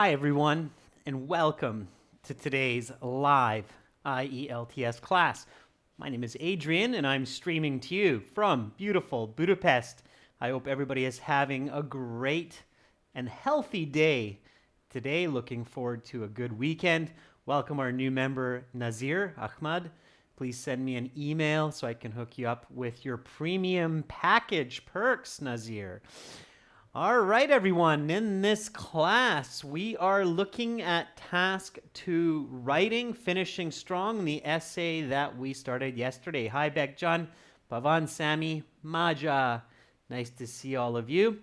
Hi, everyone, and welcome to today's live IELTS class. My name is Adrian, and I'm streaming to you from beautiful Budapest. I hope everybody is having a great and healthy day today. Looking forward to a good weekend. Welcome our new member, Nazir Ahmad. Please send me an email so I can hook you up with your premium package perks, Nazir. All right, everyone. In this class, we are looking at task 2, writing, finishing strong, the essay that we started yesterday. Hi, Bekjan, Pavan, Sami, Maja. Nice to see all of you.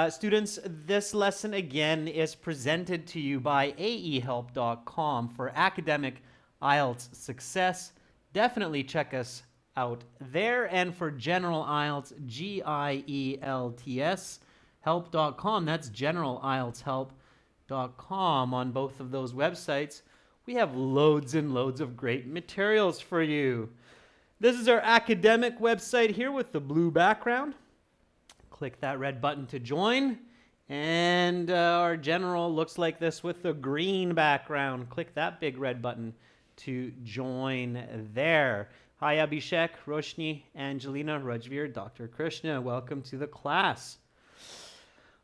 Students, this lesson again is presented to you by aehelp.com for academic IELTS success. Definitely check us out there. And for general IELTS, GIELTS, help.com. That's generalieltshelp.com. On both of those websites, we have loads and loads of great materials for you. This is our academic website here with the blue background. Click that red button to join. And our general looks like this with the green background. Click that big red button to join there. Hi, Abhishek, Roshni, Angelina, Rajveer, Dr. Krishna. Welcome to the class.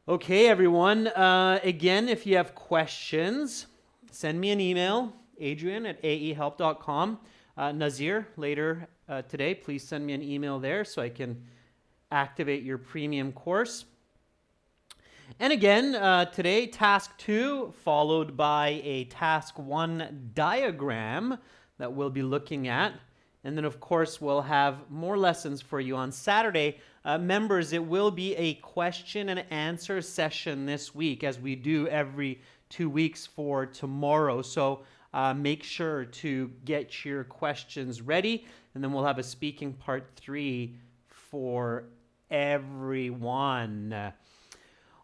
Okay, everyone. Again, if you have questions, send me an email, adrian@aehelp.com. Nazir, later today, please send me an email there so I can activate your premium course. And again, today, task 2, followed by a task 1 diagram that we'll be looking at. And then, of course, we'll have more lessons for you on Saturday. Members, it will be a question and answer session this week, as we do every 2 weeks for tomorrow. So make sure to get your questions ready, and then we'll have a speaking part 3 for everyone.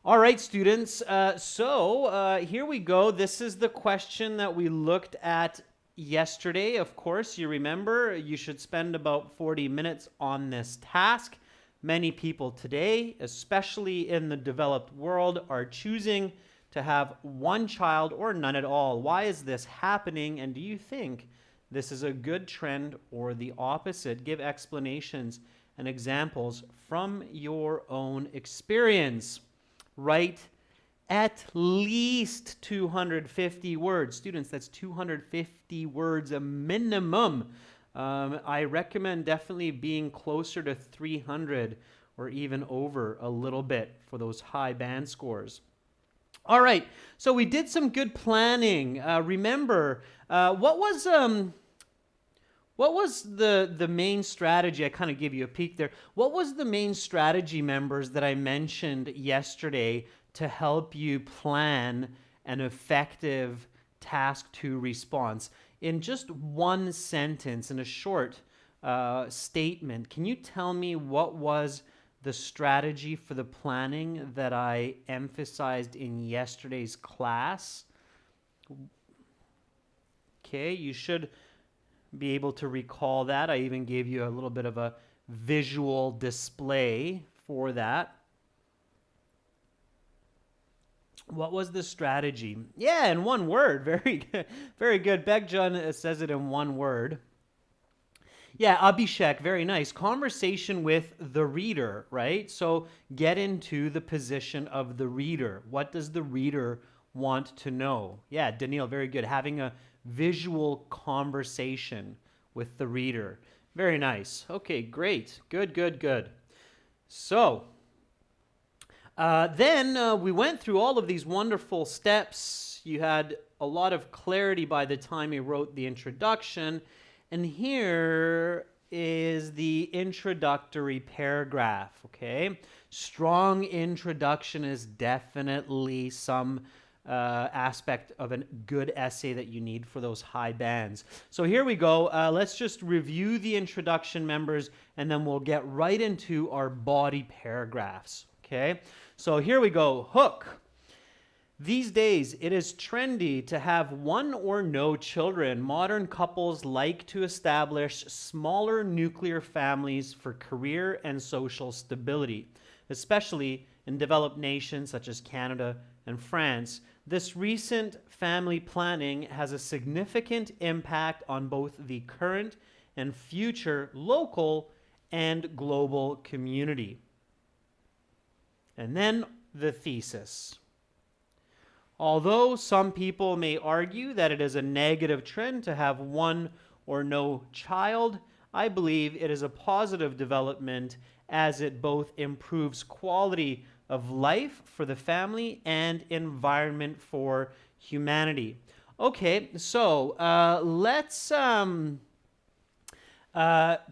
All right, students. So here we go. This is the question that we looked at yesterday. Of course, you remember you should spend about 40 minutes on this task. Many people today, especially in the developed world, are choosing to have one child or none at all. Why is this happening? And do you think this is a good trend or the opposite? Give explanations and examples from your own experience. Write at least 250 words. Students, that's 250 words a minimum. I recommend definitely being closer to 300 or even over a little bit for those high band scores. All right, so we did some good planning. Remember, what was the main strategy? I kind of gave you a peek there. What was the main strategy, members, that I mentioned yesterday to help you plan an effective task 2 response? In just one sentence, in a short statement, can you tell me what was the strategy for the planning that I emphasized in yesterday's class? Okay, you should be able to recall that. I even gave you a little bit of a visual display for that. What was the strategy? Yeah, in one word. Very good. Very good. Bekjan says it in one word. Yeah, Abhishek, very nice. Conversation with the reader, right? So get into the position of the reader. What does the reader want to know? Yeah, Daniil, very good. Having a visual conversation with the reader. Very nice. Okay, great. Good, good, good. So then we went through all of these wonderful steps. You had a lot of clarity by the time you wrote the introduction. And here is the introductory paragraph, okay? Strong introduction is definitely some aspect of a good essay that you need for those high bands. So here we go. Let's just review the introduction, members, and then we'll get right into our body paragraphs, okay? So here we go. Hook. These days, it is trendy to have one or no children. Modern couples like to establish smaller nuclear families for career and social stability, especially in developed nations such as Canada, and France, this recent family planning has a significant impact on both the current and future local and global community. And then the thesis. Although some people may argue that it is a negative trend to have one or no child, I believe it is a positive development as it both improves quality of life for the family and environment for humanity. Okay, so let's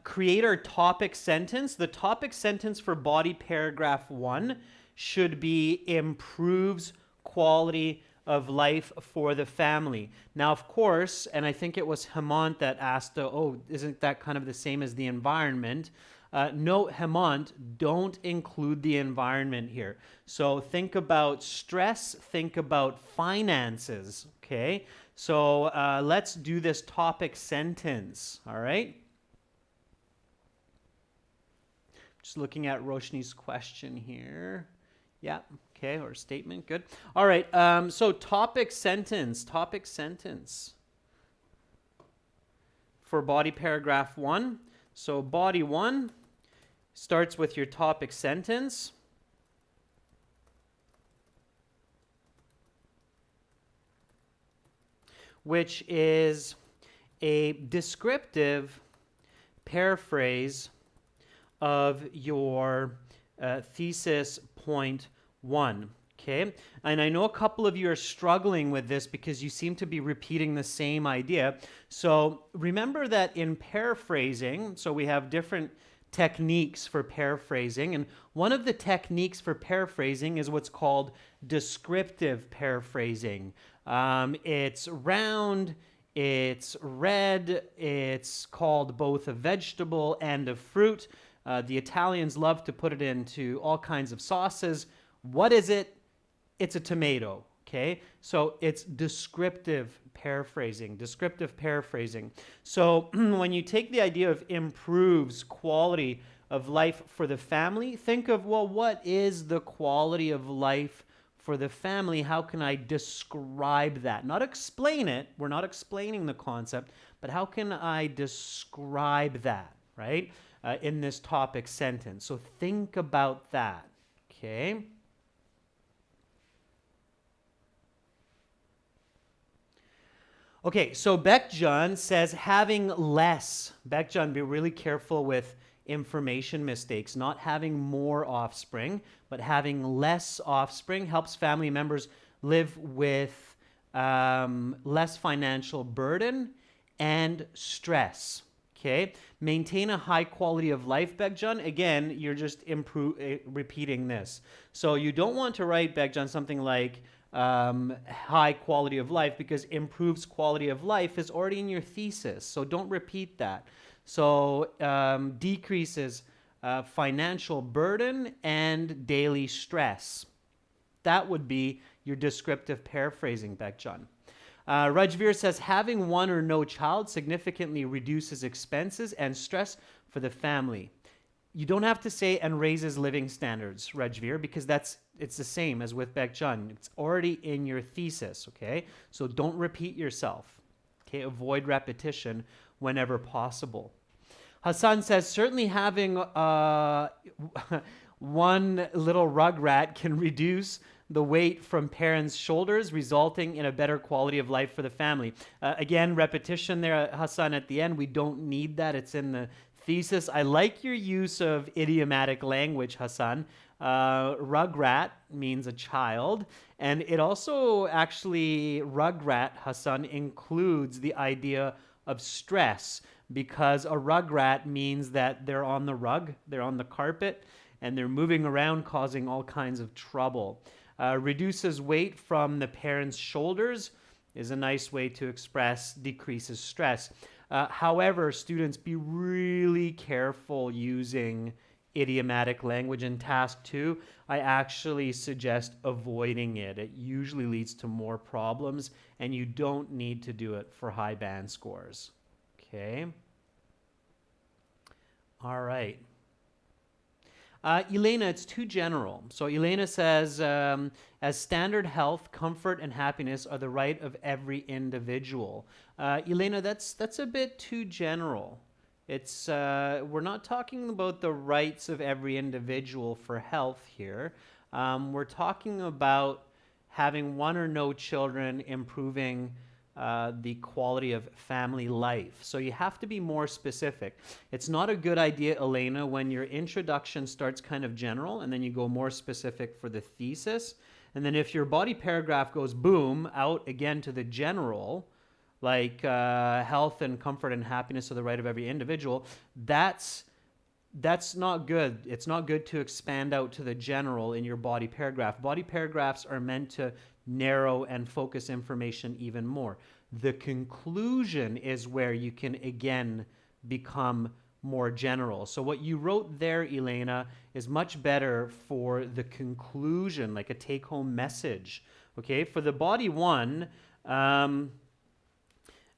create our topic sentence. The topic sentence for body paragraph 1 should be improves quality of life for the family. Now, of course, and I think it was Hemant that asked, oh, isn't that kind of the same as the environment? No, Hemant, don't include the environment here. So think about stress, think about finances, okay? So let's do this topic sentence, all right? Just looking at Roshni's question here. Yeah, okay, or statement, good. All right, so topic sentence for body paragraph 1. So body 1 starts with your topic sentence. Which is a descriptive paraphrase of your thesis point 1. Okay, and I know a couple of you are struggling with this because you seem to be repeating the same idea. So remember that in paraphrasing, so we have different techniques for paraphrasing, and one of the techniques for paraphrasing is what's called descriptive paraphrasing. It's round, it's red, it's called both a vegetable and a fruit. The Italians love to put it into all kinds of sauces. What is it? It's a tomato, okay? So it's descriptive paraphrasing, So when you take the idea of improves quality of life for the family, think of, well, what is the quality of life for the family? How can I describe that? Not explain it. We're not explaining the concept, but how can I describe that, right? In this topic sentence. So think about that, okay? Okay, so Beckjohn says having less. Beckjohn, be really careful with information mistakes. Not having more offspring, but having less offspring helps family members live with less financial burden and stress. Okay, maintain a high quality of life, Beckjohn. Again, you're just repeating this. So you don't want to write, Beckjohn, something like high quality of life, because improves quality of life is already in your thesis. So don't repeat that. So decreases financial burden and daily stress. That would be your descriptive paraphrasing, Beckjohn. Rajveer says having one or no child significantly reduces expenses and stress for the family. You don't have to say and raises living standards, Rajveer, because it's the same as with Beckjohn. It's already in your thesis, okay? So don't repeat yourself, okay? Avoid repetition whenever possible. Hassan says certainly having one little rugrat can reduce the weight from parents' shoulders, resulting in a better quality of life for the family. Again, repetition there, Hassan, at the end. We don't need that. It's in the thesis. I like your use of idiomatic language, Hassan. Rugrat means a child. And it also actually, rugrat, Hassan, includes the idea of stress, because a rugrat means that they're on the rug, they're on the carpet, and they're moving around causing all kinds of trouble. Reduces weight from the parents' shoulders is a nice way to express decreases stress. However, students, be really careful using idiomatic language in task 2. I actually suggest avoiding it. It usually leads to more problems, and you don't need to do it for high band scores. Okay? All right. Elena, it's too general. So Elena says, as standard health, comfort, and happiness are the right of every individual. Elena, that's a bit too general. It's we're not talking about the rights of every individual for health here. We're talking about having one or no children, improving the quality of family life. So you have to be more specific. It's not a good idea, Elena, when your introduction starts kind of general and then you go more specific for the thesis. And then if your body paragraph goes boom out again to the general, like health and comfort and happiness are the right of every individual, that's not good. It's not good to expand out to the general in your body paragraph. Body paragraphs are meant to narrow and focus information even more. The conclusion is where you can again become more general. So what you wrote there, Elena, is much better for the conclusion, like a take-home message. Okay, for the body one,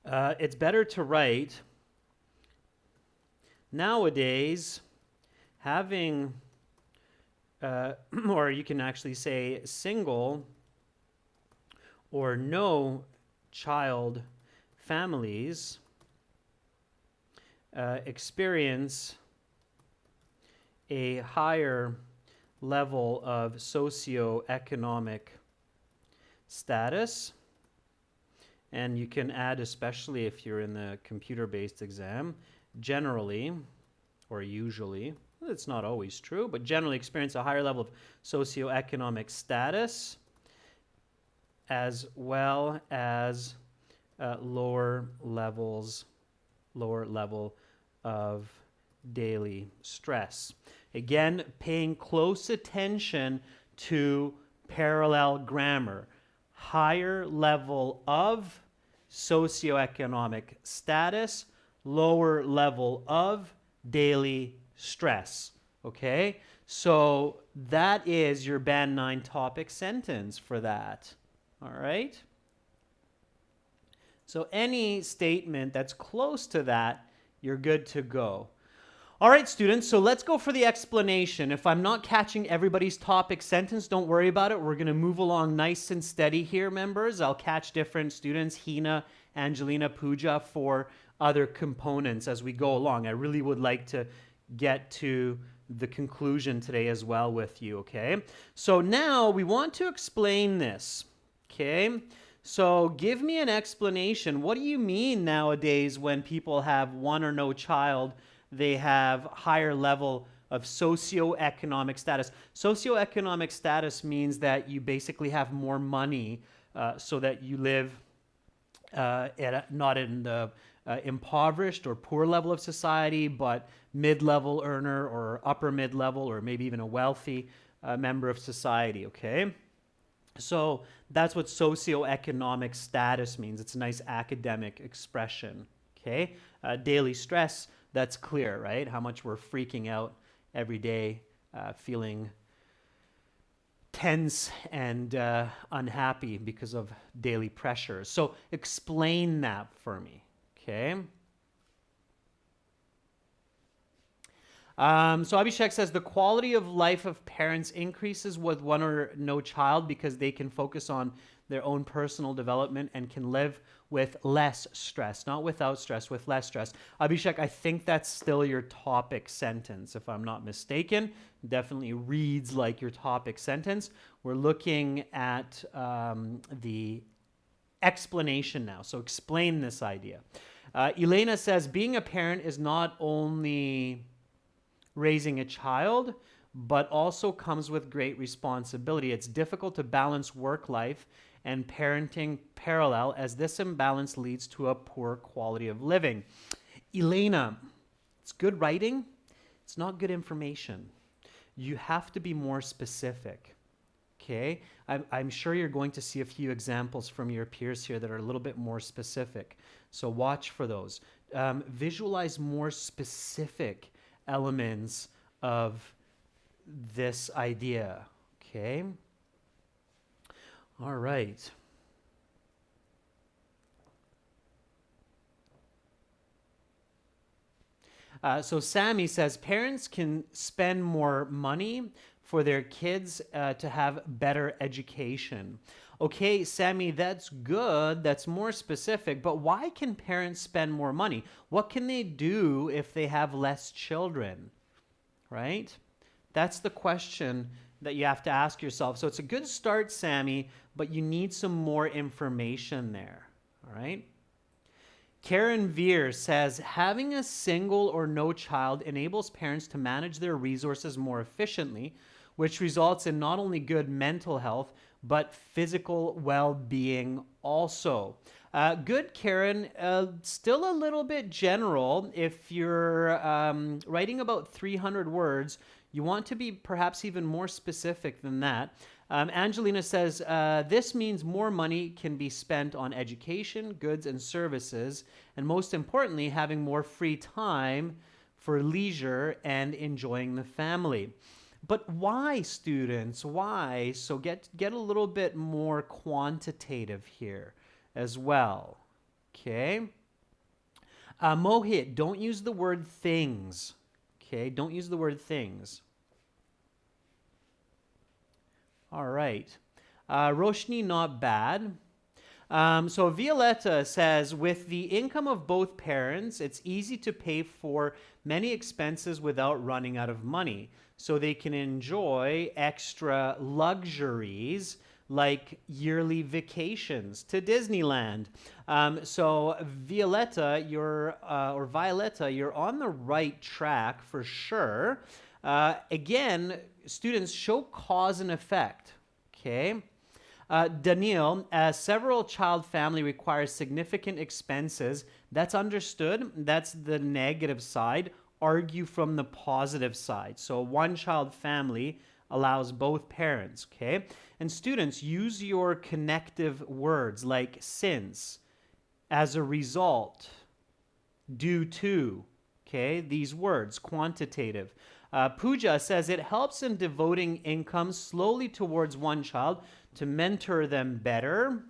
it's better to write, nowadays, having, or you can actually say single or no child families experience a higher level of socioeconomic status. And you can add, especially if you're in the computer-based exam, generally, or usually, it's not always true, but generally experience a higher level of socioeconomic status, as well as lower level of daily stress. Again, paying close attention to parallel grammar. Higher level of socioeconomic status, lower level of daily stress. Okay? So that is your Band 9 topic sentence for that. All right? So any statement that's close to that, you're good to go. All right, students, so let's go for the explanation. If I'm not catching everybody's topic sentence, don't worry about it. We're going to move along nice and steady here, members. I'll catch different students, Hina, Angelina, Pooja, for other components as we go along. I really would like to get to the conclusion today as well with you, okay? So now we want to explain this, okay? So give me an explanation. What do you mean nowadays when people have one or no child, they have higher level of socioeconomic status? Socioeconomic status means that you basically have more money so that you live not in the impoverished or poor level of society, but mid-level earner or upper mid-level or maybe even a wealthy member of society, okay? So that's what socioeconomic status means. It's a nice academic expression, okay? Daily stress, that's clear, right? How much we're freaking out every day, feeling tense and unhappy because of daily pressures. So explain that for me, okay? So Abhishek says the quality of life of parents increases with one or no child because they can focus on their own personal development and can live with less stress, not without stress, with less stress. Abhishek, I think that's still your topic sentence, if I'm not mistaken. Definitely reads like your topic sentence. We're looking at the explanation now. So explain this idea. Elena says being a parent is not only raising a child, but also comes with great responsibility. It's difficult to balance work life and parenting parallel, as this imbalance leads to a poor quality of living. Elena, it's good writing. It's not good information. You have to be more specific, okay? I'm sure you're going to see a few examples from your peers here that are a little bit more specific. So watch for those. Visualize more specific elements of this idea, okay? All right. So Sammy says parents can spend more money for their kids to have better education. Okay, Sammy, that's good. That's more specific. But why can parents spend more money? What can they do if they have less children? Right? That's the question that you have to ask yourself. So it's a good start, Sammy, but you need some more information there. All right? Karen Veer says having a single or no child enables parents to manage their resources more efficiently, which results in not only good mental health, but physical well being also. Good, Karen. Still a little bit general. If you're writing about 300 words, you want to be perhaps even more specific than that. Angelina says, this means more money can be spent on education, goods, and services, and most importantly, having more free time for leisure and enjoying the family. But why, students? Why? So get a little bit more quantitative here as well. Okay? Mohit, don't use the word things. Okay? Don't use the word things. All right. Roshni, not bad. So Violetta says, with the income of both parents, it's easy to pay for many expenses without running out of money. So they can enjoy extra luxuries like yearly vacations to Disneyland. So Violetta, you're on the right track for sure. Again, students, show cause and effect. Okay. Daniil, as several child family requires significant expenses, that's understood. That's the negative side. Argue from the positive side. So one child family allows both parents, okay? And students, use your connective words like since, as a result, due to, okay? These words, quantitative. Pooja says it helps in devoting income slowly towards one child to mentor them better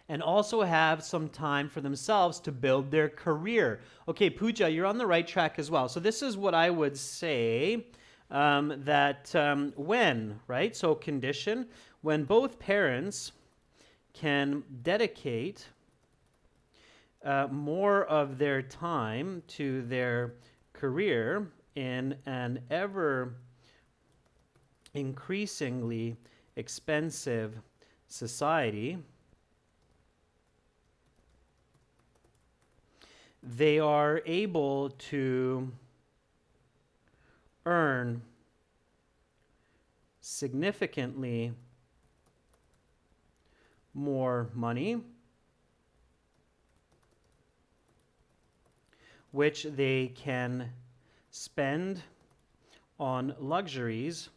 and also have some time for themselves to build their career. Okay, Pooja, you're on the right track as well. So this is what I would say that when, right? So condition, when both parents can dedicate more of their time to their career in an ever increasingly expensive society, they are able to earn significantly more money, which they can spend on luxuries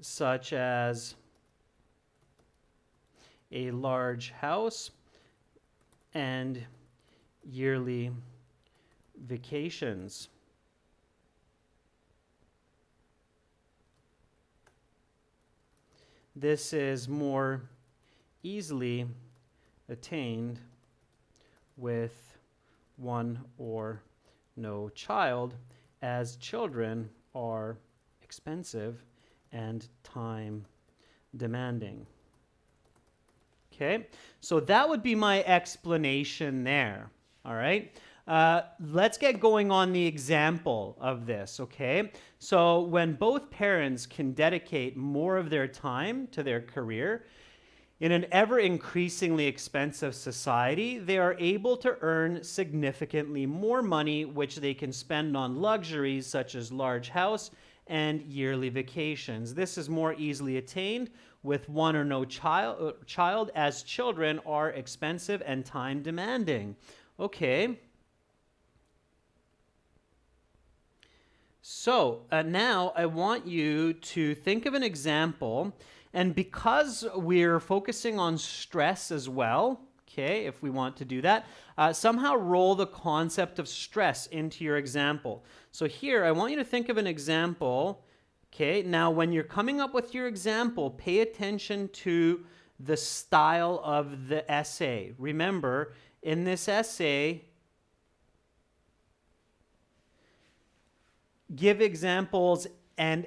such as a large house and yearly vacations. This is more easily attained with one or no child, as children are expensive and time demanding. Okay, so that would be my explanation there. All right, let's get going on the example of this. Okay, so when both parents can dedicate more of their time to their career in an ever increasingly expensive society, they are able to earn significantly more money, which they can spend on luxuries such as large house and yearly vacations. This is more easily attained with one or no child, as children are expensive and time demanding. Okay. So now I want you to think of an example, and because we're focusing on stress as well, okay, if we want to do that, somehow roll the concept of stress into your example. So here, I want you to think of an example. Okay, now when you're coming up with your example, pay attention to the style of the essay. Remember, in this essay, give examples and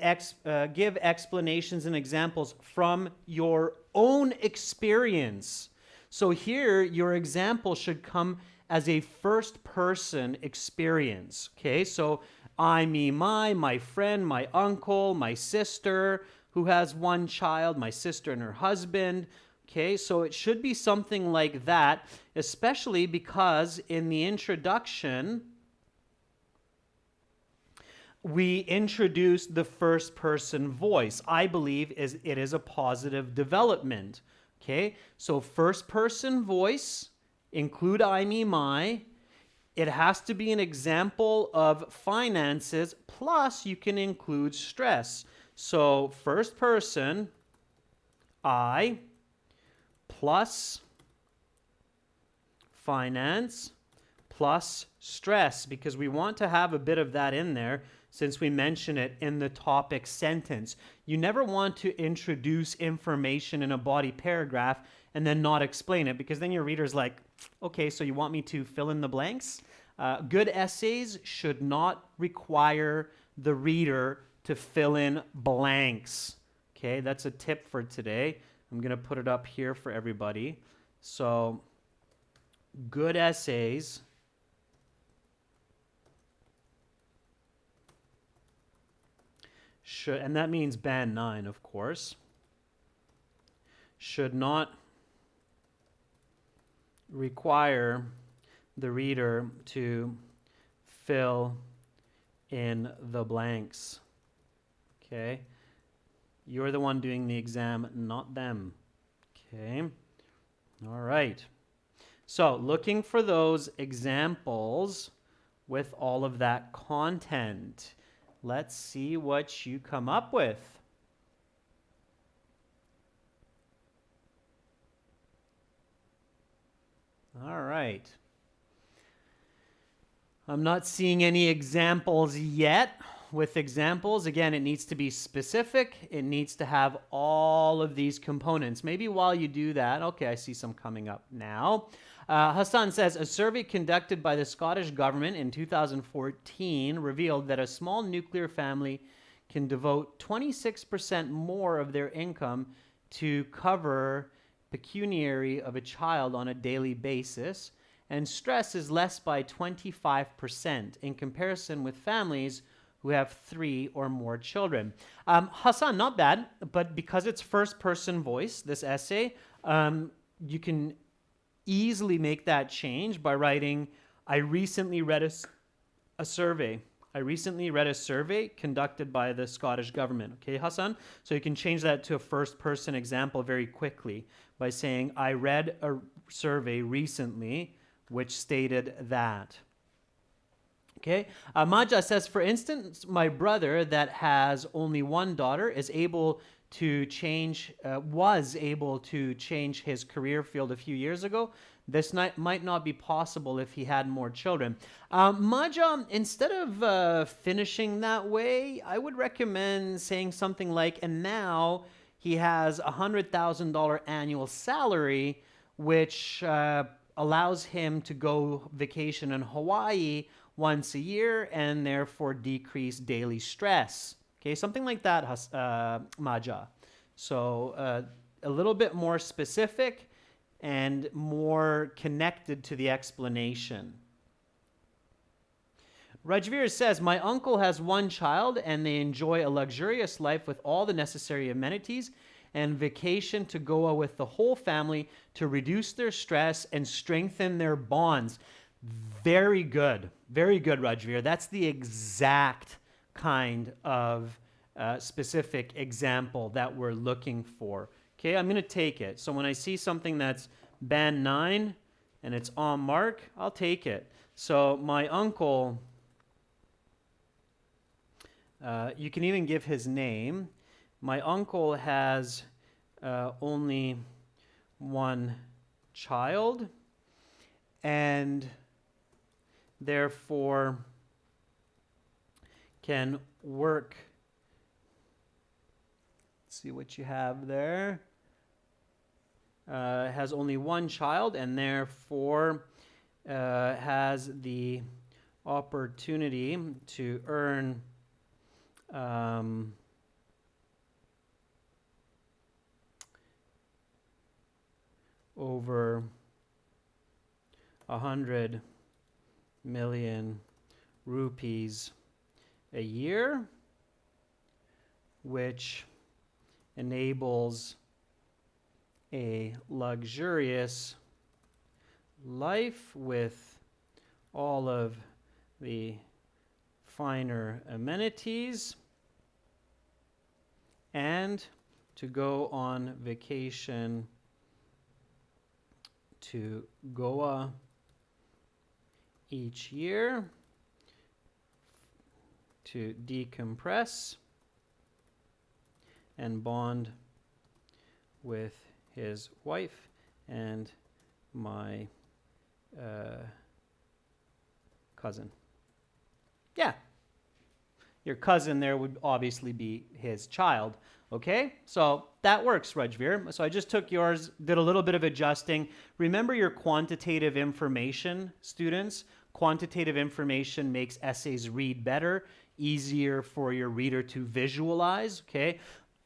give explanations and examples from your own experience. So here, your example should come as a first-person experience. Okay, so I, me, my friend, my uncle, my sister who has one child, my sister and her husband. Okay, so it should be something like that, especially because in the introduction, we introduce the first person voice. I believe it is a positive development. Okay, so first person voice, include I, me, my. It has to be an example of finances, plus you can include stress. So first person, I, plus finance, plus stress, because we want to have a bit of that in there since we mention it in the topic sentence. You never want to introduce information in a body paragraph and then not explain it, because then your reader's like, okay, so you want me to fill in the blanks? Good essays should not require the reader to fill in blanks. Okay, that's a tip for today. I'm going to put it up here for everybody. So, good essays should, and that means band 9, of course, should not require the reader to fill in the blanks. Okay? You're the one doing the exam, not them. Okay? All right. So, looking for those examples with all of that content. Let's see what you come up with. All right. I'm not seeing any examples yet. With examples, again, it needs to be specific. It needs to have all of these components. Maybe while you do that, okay, I see some coming up now. Hassan says, a survey conducted by the Scottish government in 2014 revealed that a small nuclear family can devote 26% more of their income to cover pecuniary of a child on a daily basis, and stress is less by 25% in comparison with families who have 3 or more children. Hassan, not bad, but because it's first-person voice, this essay, you can easily make that change by writing, I recently read a survey. I recently read a survey conducted by the Scottish government. Okay, Hassan? So you can change that to a first-person example very quickly by saying, I read a survey recently which stated that. Okay, Maja says, for instance, my brother that has only one daughter was able to change his career field a few years ago. This might not be possible if he had more children. Maja, instead of finishing that way, I would recommend saying something like, and now he has a $100,000 annual salary, which allows him to go vacation in Hawaii once a year and therefore decrease daily stress. Okay, something like that, Maja. So a little bit more specific and more connected to the explanation. Rajveer says, my uncle has one child and they enjoy a luxurious life with all the necessary amenities and vacation to go with the whole family to reduce their stress and strengthen their bonds. Very good, Rajveer. That's the exact kind of specific example that we're looking for. Okay, I'm going to take it. So when I see something that's band 9 and it's on mark, I'll take it. So my uncle, you can even give his name. My uncle has only one child and therefore can work. Let's see what you have there. has only one child and therefore has the opportunity to earn over 100 million rupees a year, which enables a luxurious life with all of the finer amenities, and to go on vacation to Goa each year to decompress and bond with his wife and my cousin. Yeah, your cousin there would obviously be his child. Okay, so that works, Rajveer. So I just took yours, did a little bit of adjusting. Remember your quantitative information, students. Quantitative information makes essays read better, easier for your reader to visualize. Okay,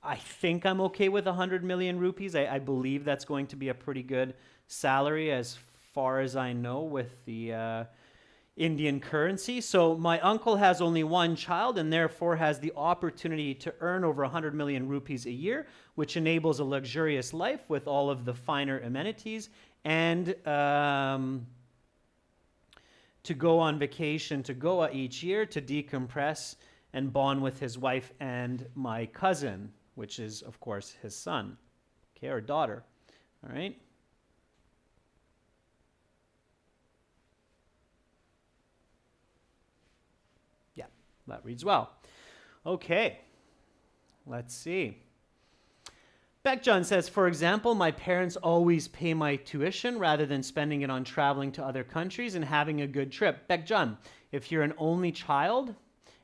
I think I'm okay with 100 million rupees. I believe that's going to be a pretty good salary as far as I know with the Indian currency. So my uncle has only one child and therefore has the opportunity to earn over 100 million rupees a year, which enables a luxurious life with all of the finer amenities and to go on vacation to Goa each year to decompress and bond with his wife and my cousin, which is, of course, his son, okay, or daughter. All right. That reads well. Okay, let's see. Beckjohn says, for example, my parents always pay my tuition rather than spending it on traveling to other countries and having a good trip. Beckjohn, if you're an only child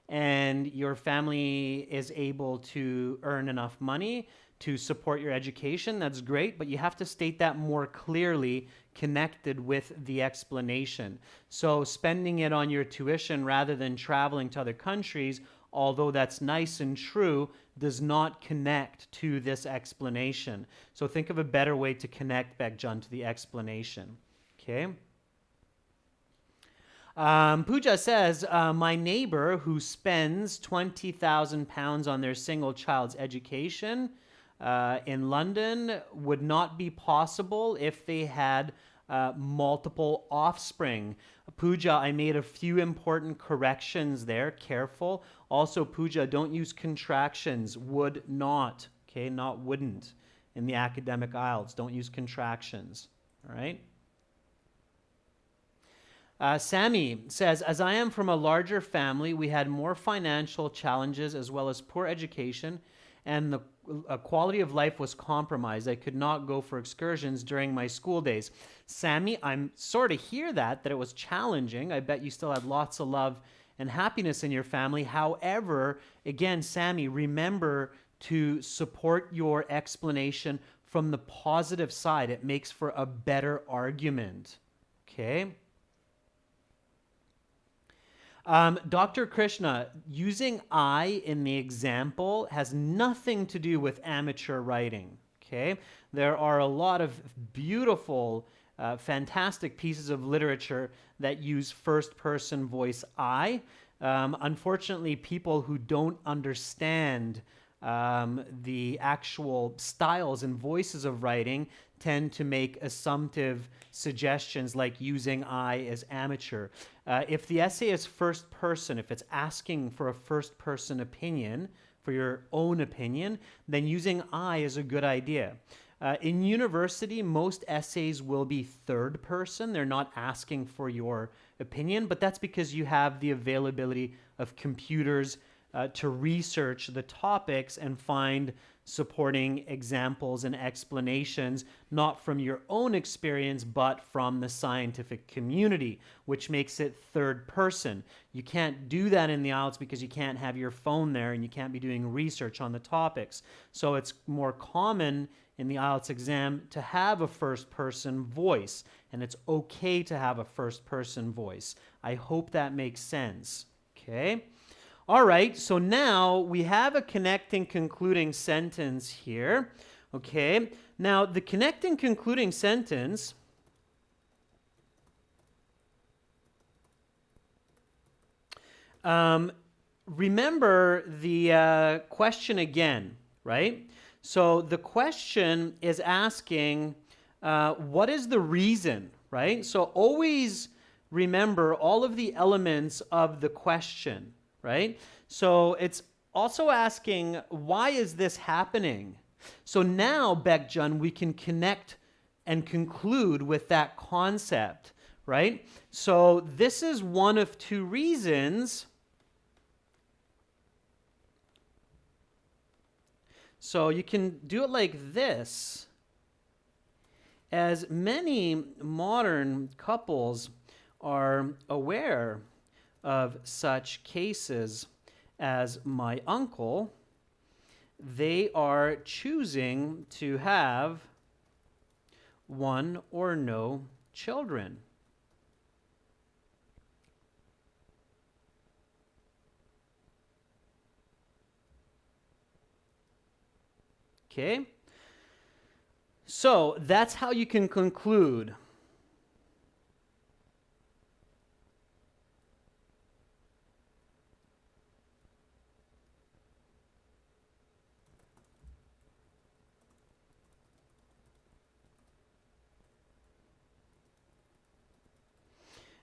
and your family is able to earn enough money to support your education, that's great, but you have to state that more clearly connected with the explanation. So spending it on your tuition rather than traveling to other countries, although that's nice and true, does not connect to this explanation. So think of a better way to connect, Beckjohn, to the explanation. Okay? Pooja says, my neighbor who spends £20,000 on their single child's education in London would not be possible if they had multiple offspring. Pooja, I made a few important corrections there. Careful. Also, Pooja, don't use contractions. Would not. Okay, not wouldn't. In the academic IELTS, don't use contractions. All right. Sammy says, as I am from a larger family, we had more financial challenges as well as poor education, and the quality of life was compromised. I could not go for excursions during my school days. Sammy, I'm sorry to hear that it was challenging. I bet you still had lots of love and happiness in your family. However, again, Sammy, remember to support your explanation from the positive side. It makes for a better argument. Okay? Dr. Krishna, using I in the example has nothing to do with amateur writing, okay? There are a lot of beautiful, fantastic pieces of literature that use first-person voice I. Unfortunately, people who don't understand the actual styles and voices of writing tend to make assumptive suggestions like using I as amateur. If the essay is first person, if it's asking for a first person opinion, for your own opinion, then using I is a good idea. In university, most essays will be third person. They're not asking for your opinion, but that's because you have the availability of computers to research the topics and find supporting examples and explanations, not from your own experience, but from the scientific community, which makes it third person. You can't do that in the IELTS because you can't have your phone there and you can't be doing research on the topics. So it's more common in the IELTS exam to have a first person voice, and it's okay to have a first person voice. I hope that makes sense. Okay? All right, so now we have a connecting concluding sentence here. Okay, now the connecting concluding sentence remember the question again, right? So the question is asking, what is the reason, right? So always remember all of the elements of the question, right? So it's also asking, why is this happening? So now, Bekjun, we can connect and conclude with that concept, right? So this is one of two reasons. So you can do it like this. As many modern couples are aware of such cases as my uncle, they are choosing to have one or no children. Okay? So that's how you can conclude.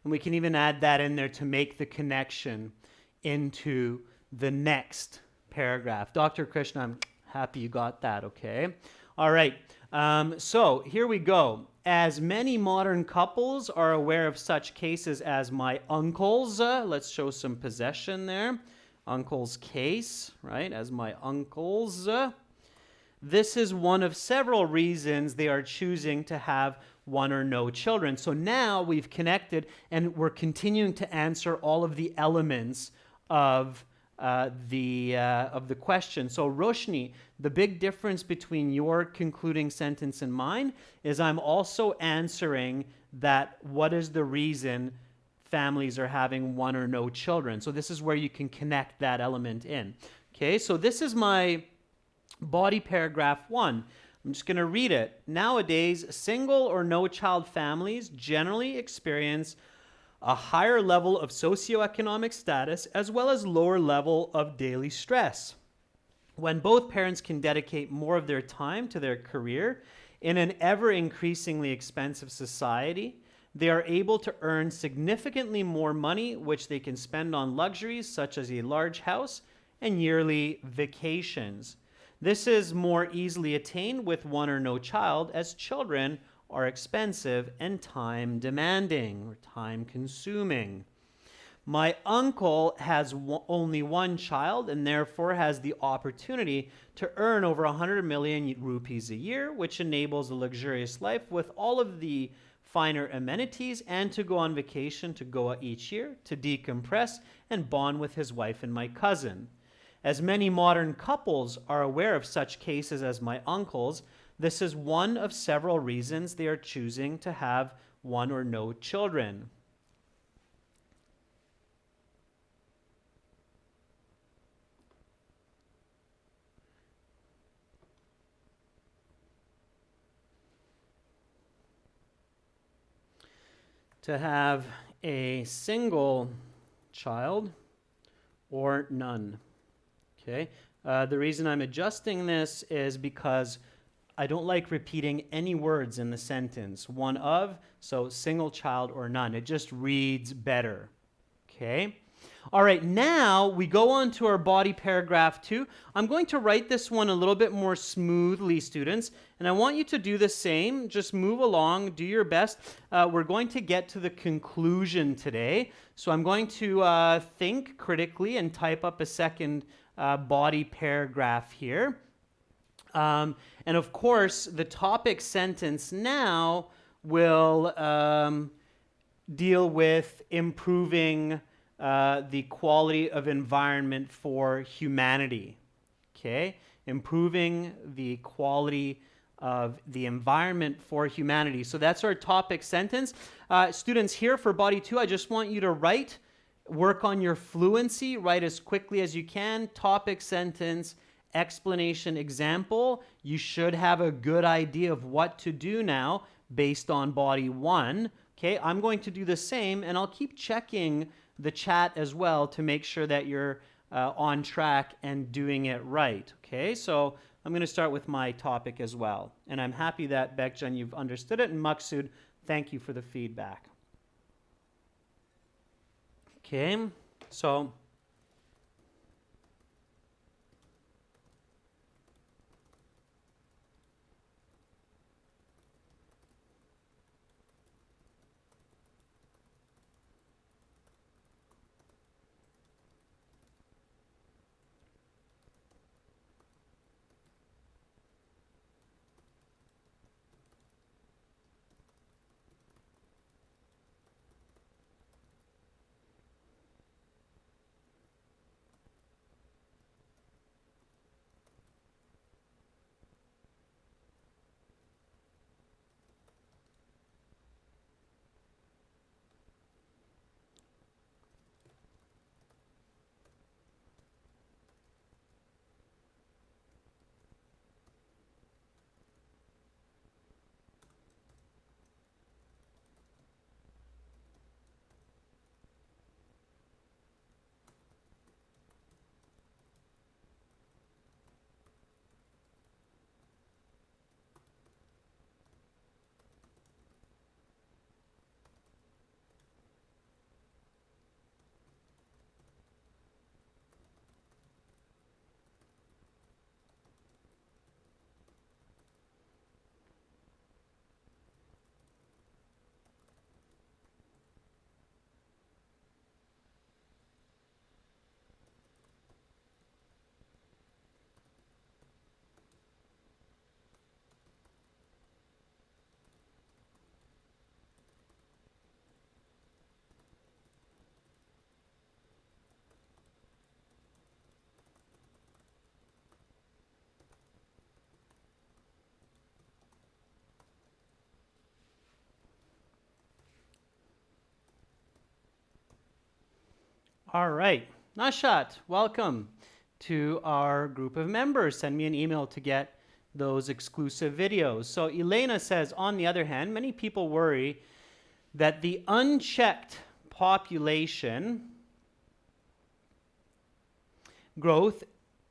And we can even add that in there to make the connection into the next paragraph. Dr. Krishna, I'm happy you got that, okay? All right, so here we go. As many modern couples are aware of such cases as my uncle's, let's show some possession there. Uncle's case, right, as my uncle's. This is one of several reasons they are choosing to have one or no children. So now we've connected and we're continuing to answer all of the elements of the question. So Roshni, the big difference between your concluding sentence and mine is I'm also answering that what is the reason families are having one or no children. So this is where you can connect that element in. Okay, so this is my body paragraph 1. I'm just going to read it. Nowadays, single or no child families generally experience a higher level of socioeconomic status as well as lower level of daily stress. When both parents can dedicate more of their time to their career in an ever increasingly expensive society, they are able to earn significantly more money, which they can spend on luxuries such as a large house and yearly vacations. This is more easily attained with one or no child, as children are expensive and time demanding or time consuming. My uncle has only one child and therefore has the opportunity to earn over 100 million rupees a year, which enables a luxurious life with all of the finer amenities and to go on vacation to Goa each year to decompress and bond with his wife and my cousin. As many modern couples are aware of such cases as my uncle's, this is one of several reasons they are choosing to have one or no children. To have a single child or none. Okay. The reason I'm adjusting this is because I don't like repeating any words in the sentence. One of, so single child or none. It just reads better. Okay. All right, now we go on to our body paragraph 2. I'm going to write this one a little bit more smoothly, students, and I want you to do the same. Just move along, do your best. We're going to get to the conclusion today, so I'm going to think critically and type up a second body paragraph here. And of course, the topic sentence now will deal with improving the quality of environment for humanity. Okay? Improving the quality of the environment for humanity. So that's our topic sentence. Students, here for Body 2, I just want you to work on your fluency, write as quickly as you can, topic sentence, explanation, example. You should have a good idea of what to do now based on Body 1. Okay, I'm going to do the same, and I'll keep checking the chat as well to make sure that you're on track and doing it right. Okay, so I'm going to start with my topic as well. And I'm happy that, Bekjan, you've understood it, and Maksud, thank you for the feedback. Okay, so all right. Nashat, welcome to our group of members. Send me an email to get those exclusive videos. So Elena says, on the other hand, many people worry that the unchecked population growth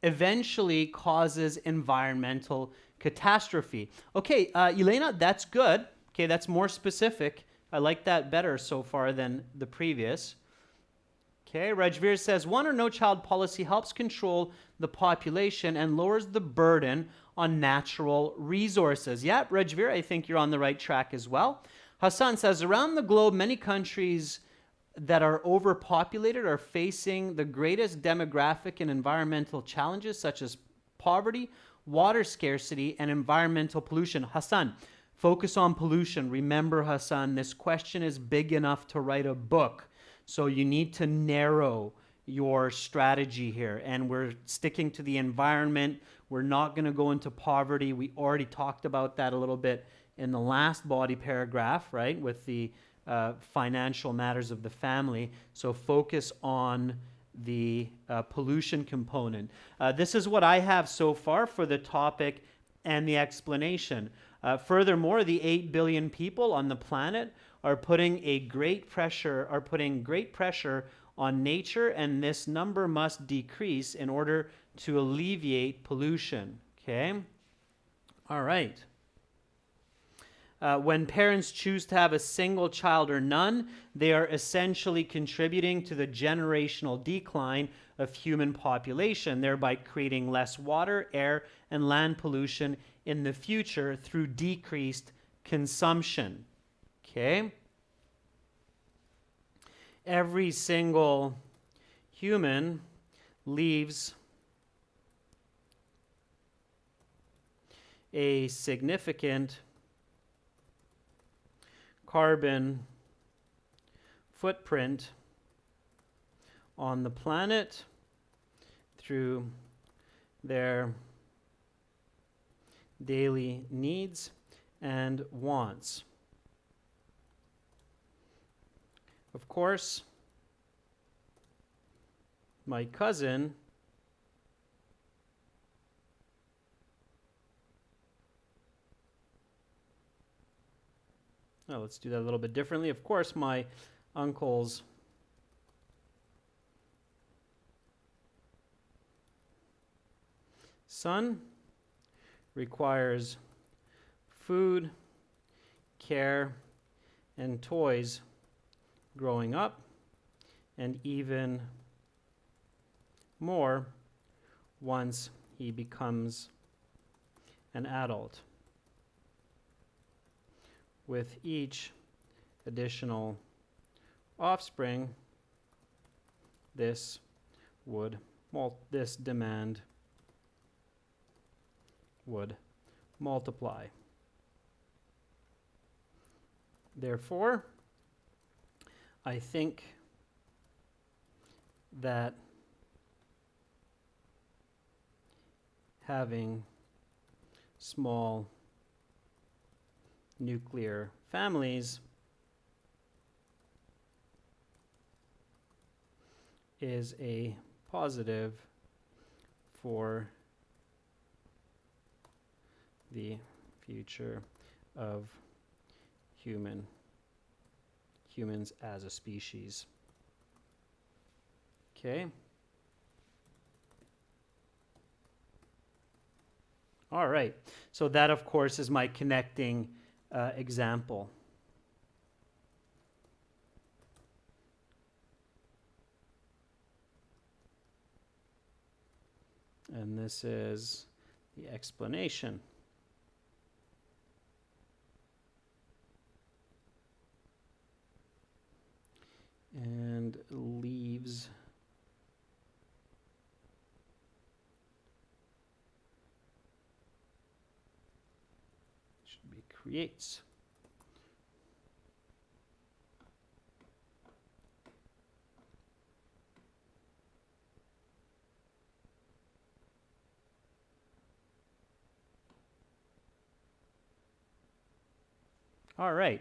eventually causes environmental catastrophe. Okay, Elena, that's good. Okay, that's more specific. I like that better so far than the previous. Okay, Rajveer says, one or no child policy helps control the population and lowers the burden on natural resources. Yeah, Rajveer, I think you're on the right track as well. Hassan says, around the globe, many countries that are overpopulated are facing the greatest demographic and environmental challenges such as poverty, water scarcity, and environmental pollution. Hassan, focus on pollution. Remember, Hassan, this question is big enough to write a book. So you need to narrow your strategy here. And we're sticking to the environment. We're not going to go into poverty. We already talked about that a little bit in the last body paragraph, right, with the financial matters of the family. So focus on the pollution component. This is what I have so far for the topic and the explanation. Furthermore, the 8 billion people on the planet are putting great pressure on nature, and this number must decrease in order to alleviate pollution. Okay? All right. When parents choose to have a single child or none, they are essentially contributing to the generational decline of human population, thereby creating less water, air, and land pollution in the future through decreased consumption. Okay? Every single human leaves a significant carbon footprint on the planet through their daily needs and wants. Of course, my cousin let's do that a little bit differently. Of course, my uncle's son requires food, care, and toys growing up, and even more once he becomes an adult. With each additional offspring, this demand would multiply. Therefore, I think that having small nuclear families is a positive for the future of humans as a species. Okay. All right. So that, of course, is my connecting example. And this is the explanation. And leaves should be creates. All right.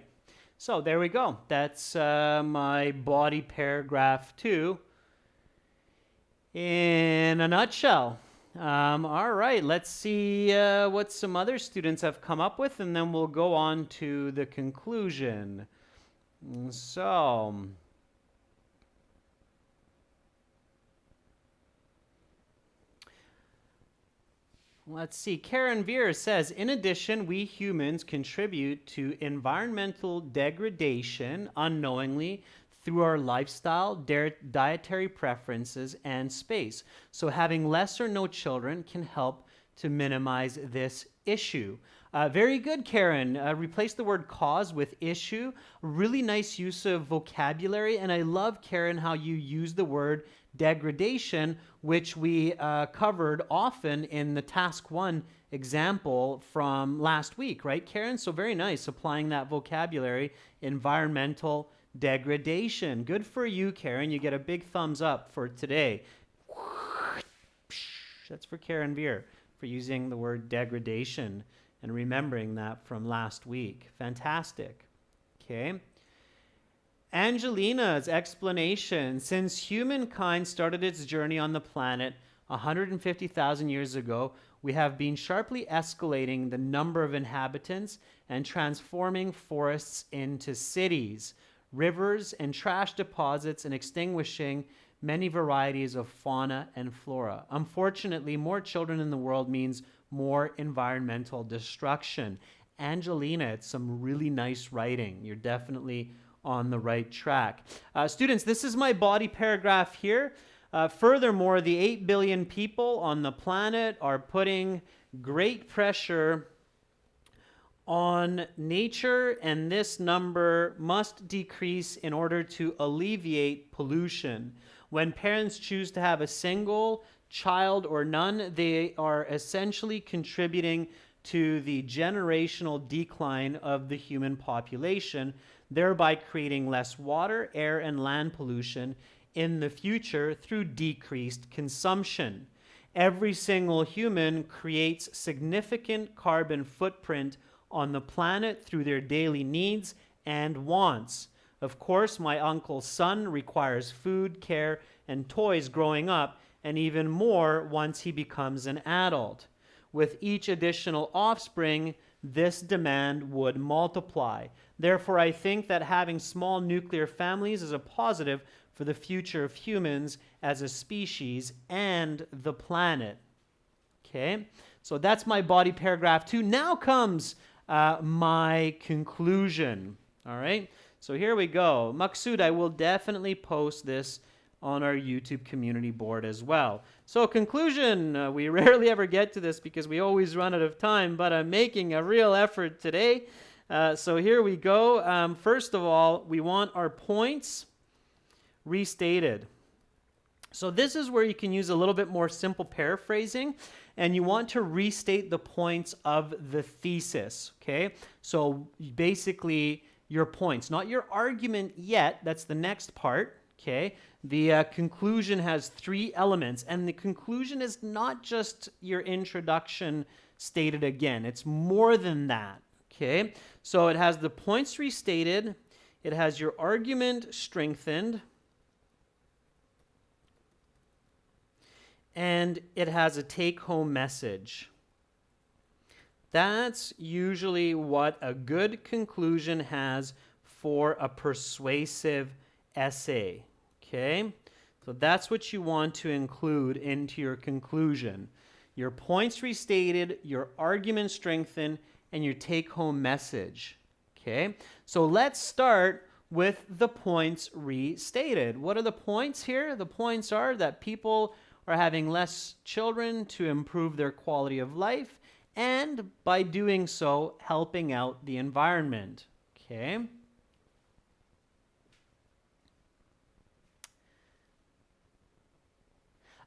So there we go. That's my body paragraph 2 in a nutshell. All right, let's see what some other students have come up with, and then we'll go on to the conclusion. So, let's see. Karen Veer says, in addition, we humans contribute to environmental degradation unknowingly through our lifestyle, dietary preferences, and space. So having less or no children can help to minimize this issue. Very good, Karen. Replace the word cause with issue. Really nice use of vocabulary. And I love, Karen, how you use the word degradation, which we covered often in the task 1 example from last week, right, Karen? So very nice applying that vocabulary, environmental degradation. Good for you, Karen. You get a big thumbs up for today. That's for Karen Veer for using the word degradation and remembering that from last week. Fantastic. Okay. Angelina's explanation: since humankind started its journey on the planet 150,000 years ago, we have been sharply escalating the number of inhabitants and transforming forests into cities, rivers, and trash deposits, and extinguishing many varieties of fauna and flora. Unfortunately, more children in the world means more environmental destruction. Angelina, it's some really nice writing. You're definitely on the right track. Students, this is my body paragraph here. Furthermore, the 8 billion people on the planet are putting great pressure on nature, and this number must decrease in order to alleviate pollution. When parents choose to have a single child or none, they are essentially contributing to the generational decline of the human population, thereby creating less water, air, and land pollution in the future through decreased consumption. Every single human creates significant carbon footprint on the planet through their daily needs and wants. Of course, my uncle's son requires food, care, and toys growing up, and even more once he becomes an adult. With each additional offspring, this demand would multiply. Therefore, I think that having small nuclear families is a positive for the future of humans as a species and the planet. Okay, so that's my body paragraph 2. Now comes my conclusion. All right, so here we go. Maksud, I will definitely post this on our YouTube community board as well. So conclusion, we rarely ever get to this because we always run out of time, but I'm making a real effort today. So here we go. First of all, we want our points restated. So this is where you can use a little bit more simple paraphrasing, and you want to restate the points of the thesis, okay? So basically your points, not your argument yet, that's the next part, okay? The conclusion has 3 elements, and the conclusion is not just your introduction stated again. It's more than that, okay? So it has the points restated, it has your argument strengthened, and it has a take-home message. That's usually what a good conclusion has for a persuasive essay. Okay, so that's what you want to include into your conclusion. Your points restated, your argument strengthened, and your take-home message. Okay, so let's start with the points restated. What are the points here? The points are that people are having less children to improve their quality of life, and by doing so, helping out the environment. Okay.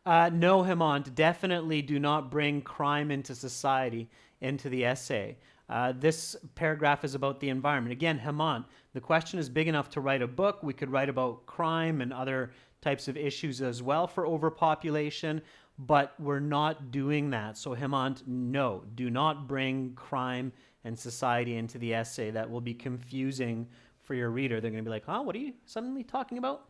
No, Hemant, definitely do not bring crime into society into the essay. This paragraph is about the environment. Again, Hemant, the question is big enough to write a book. We could write about crime and other types of issues as well for overpopulation, but we're not doing that. So Hemant, no, do not bring crime and society into the essay. That will be confusing for your reader. They're going to be like, oh, what are you suddenly talking about?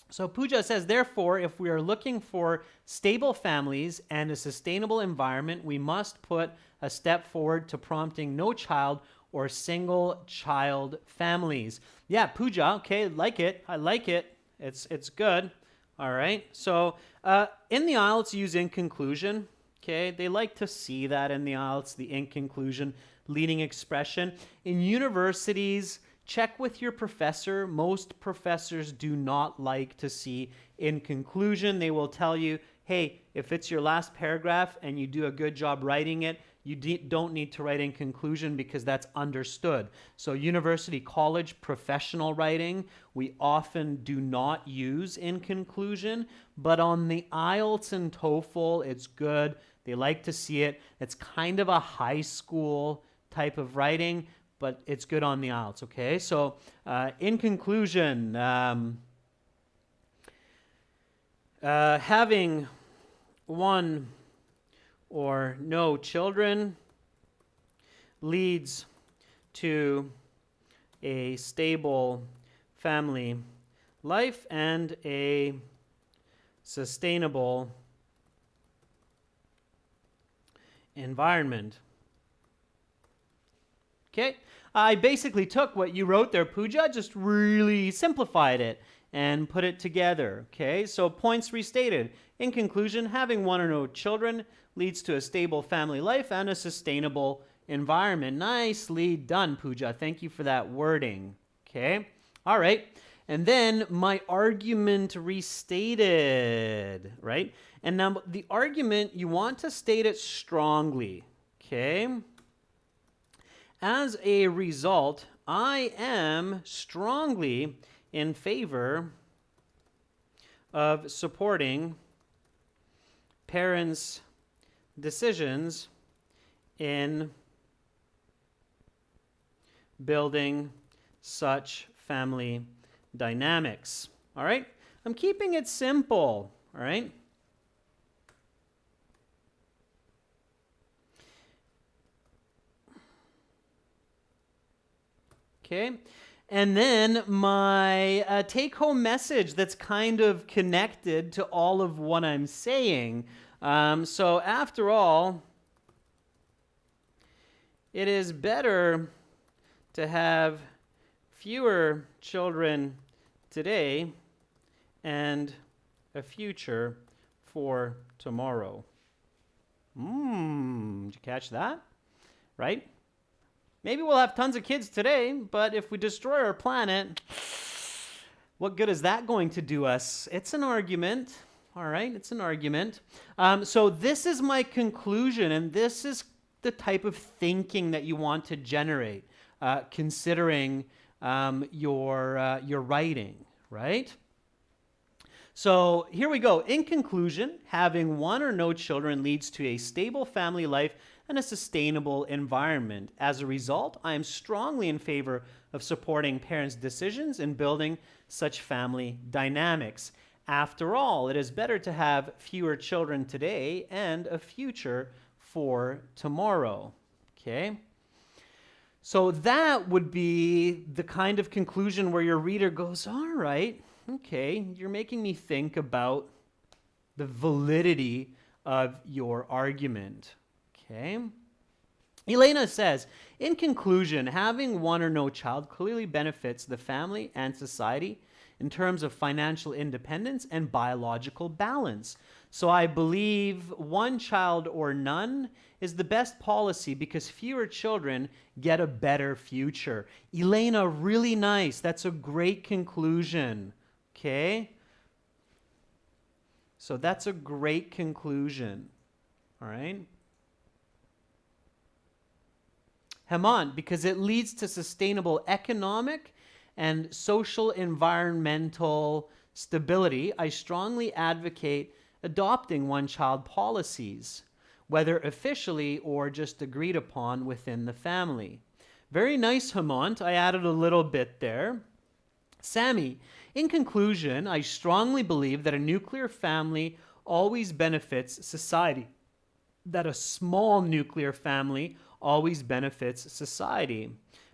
So Pooja says, therefore, if we are looking for stable families and a sustainable environment, we must put a step forward to prompting no child or single child families. Yeah, Pooja, okay, like it. I like it. It's good. All right. So in the IELTS, use in conclusion. Okay, they like to see that in the IELTS, the in conclusion, leading expression. In universities, check with your professor. Most professors do not like to see in conclusion. They will tell you, hey, if it's your last paragraph and you do a good job writing it, you don't need to write in conclusion because that's understood. So university, college, professional writing, we often do not use in conclusion, but on the IELTS and TOEFL, it's good. They like to see it. It's kind of a high school type of writing, but it's good on the IELTS, okay? So in conclusion, having one or no children leads to a stable family life and a sustainable environment. Okay, I basically took what you wrote there, Pooja, just really simplified it and put it together. Okay, so points restated. In conclusion, having one or no children leads to a stable family life and a sustainable environment. Nicely done, Pooja. Thank you for that wording. Okay, all right. And then my argument restated, right? And now the argument, you want to state it strongly, okay? As a result, I am strongly in favor of supporting parents decisions in building such family dynamics. All right? I'm keeping it simple. All right? Okay? And then my take-home message that's kind of connected to all of what I'm saying. So after all, it is better to have fewer children today and a future for tomorrow. Did you catch that? Right? Maybe we'll have tons of kids today, but if we destroy our planet, what good is that going to do us? It's an argument. All right, it's an argument. So this is my conclusion, and this is the type of thinking that you want to generate, considering your writing, right? So here we go. In conclusion, having one or no children leads to a stable family life and a sustainable environment. As a result, I am strongly in favor of supporting parents' decisions in building such family dynamics. After all, it is better to have fewer children today and a future for tomorrow. Okay? So that would be the kind of conclusion where your reader goes, all right, okay, you're making me think about the validity of your argument. Okay. Elena says, in conclusion, having one or no child clearly benefits the family and society in terms of financial independence and biological balance. So I believe one child or none is the best policy because fewer children get a better future. Elena, really nice. That's a great conclusion. Okay? So that's a great conclusion. All right? Hemant, because it leads to sustainable economic and social environmental stability, I strongly advocate adopting one-child policies, whether officially or just agreed upon within the family. Very nice, Hemant. I added a little bit there. Sammy, in conclusion, I strongly believe that a nuclear family always benefits society, that a small nuclear family always benefits society.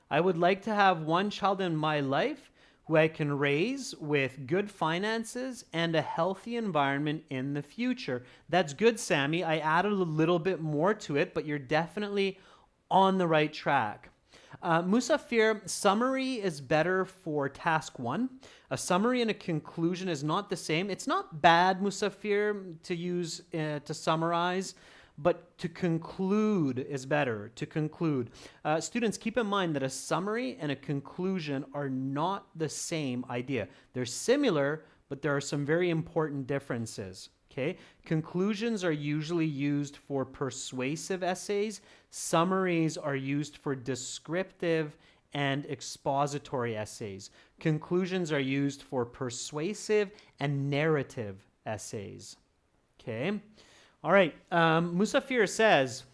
I would like to have one child in my life who I can raise with good finances and a healthy environment in the future. That's good, Sammy. I added a little bit more to it, but you're definitely on the right track. Musafir, summary is better for task 1. A summary and a conclusion is not the same. It's not bad, Musafir, to use to summarize, but to conclude is better, to conclude. Students, keep in mind that a summary and a conclusion are not the same idea. They're similar, but there are some very important differences. Okay? Conclusions are usually used for persuasive essays. Summaries are used for descriptive and expository essays. Conclusions are used for persuasive and narrative essays. Okay? All right, Musafir says,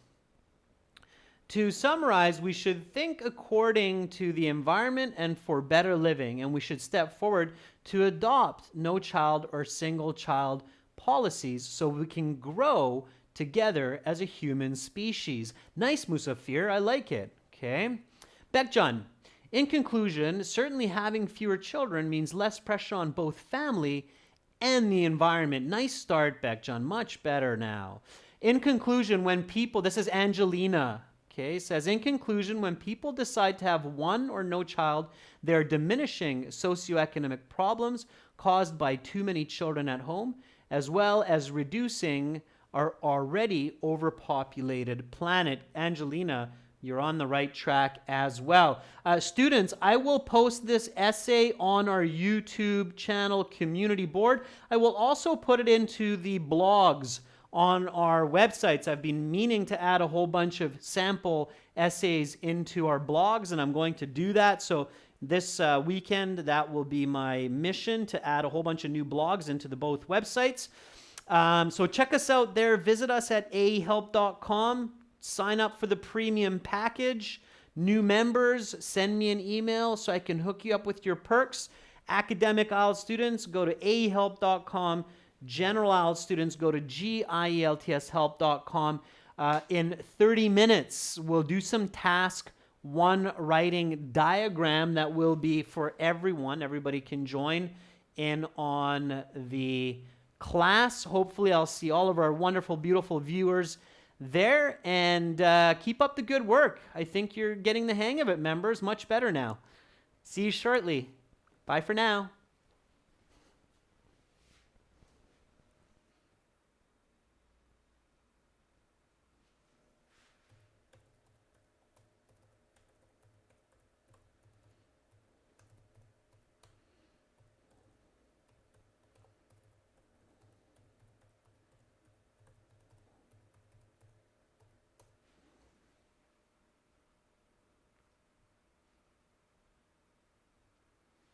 to summarize, we should think according to the environment and for better living, and we should step forward to adopt no child or single child policies so we can grow together as a human species. Nice, Musafir, I like it. Okay. Bekjan, in conclusion, certainly having fewer children means less pressure on both family and the environment. Nice start, Bekjan. Much better now. In conclusion, when people, this is Angelina, okay, says, in conclusion, when people decide to have one or no child, they're diminishing socioeconomic problems caused by too many children at home, as well as reducing our already overpopulated planet. Angelina, you're on the right track as well. Students, I will post this essay on our YouTube channel community board. I will also put it into the blogs on our websites. I've been meaning to add a whole bunch of sample essays into our blogs, and I'm going to do that. So this weekend, that will be my mission, to add a whole bunch of new blogs into the both websites. So check us out there. Visit us at ahelp.com. Sign up for the premium package. New members, send me an email so I can hook you up with your perks. Academic IELTS students, go to ahelp.com. General IELTS students, go to gieltshelp.com. In 30 minutes, we'll do some task one writing diagram that will be for everyone. Everybody can join in on the class. Hopefully, I'll see all of our wonderful, beautiful viewers there, and keep up the good work. I think you're getting the hang of it, members. Much better now. See you shortly. Bye for now.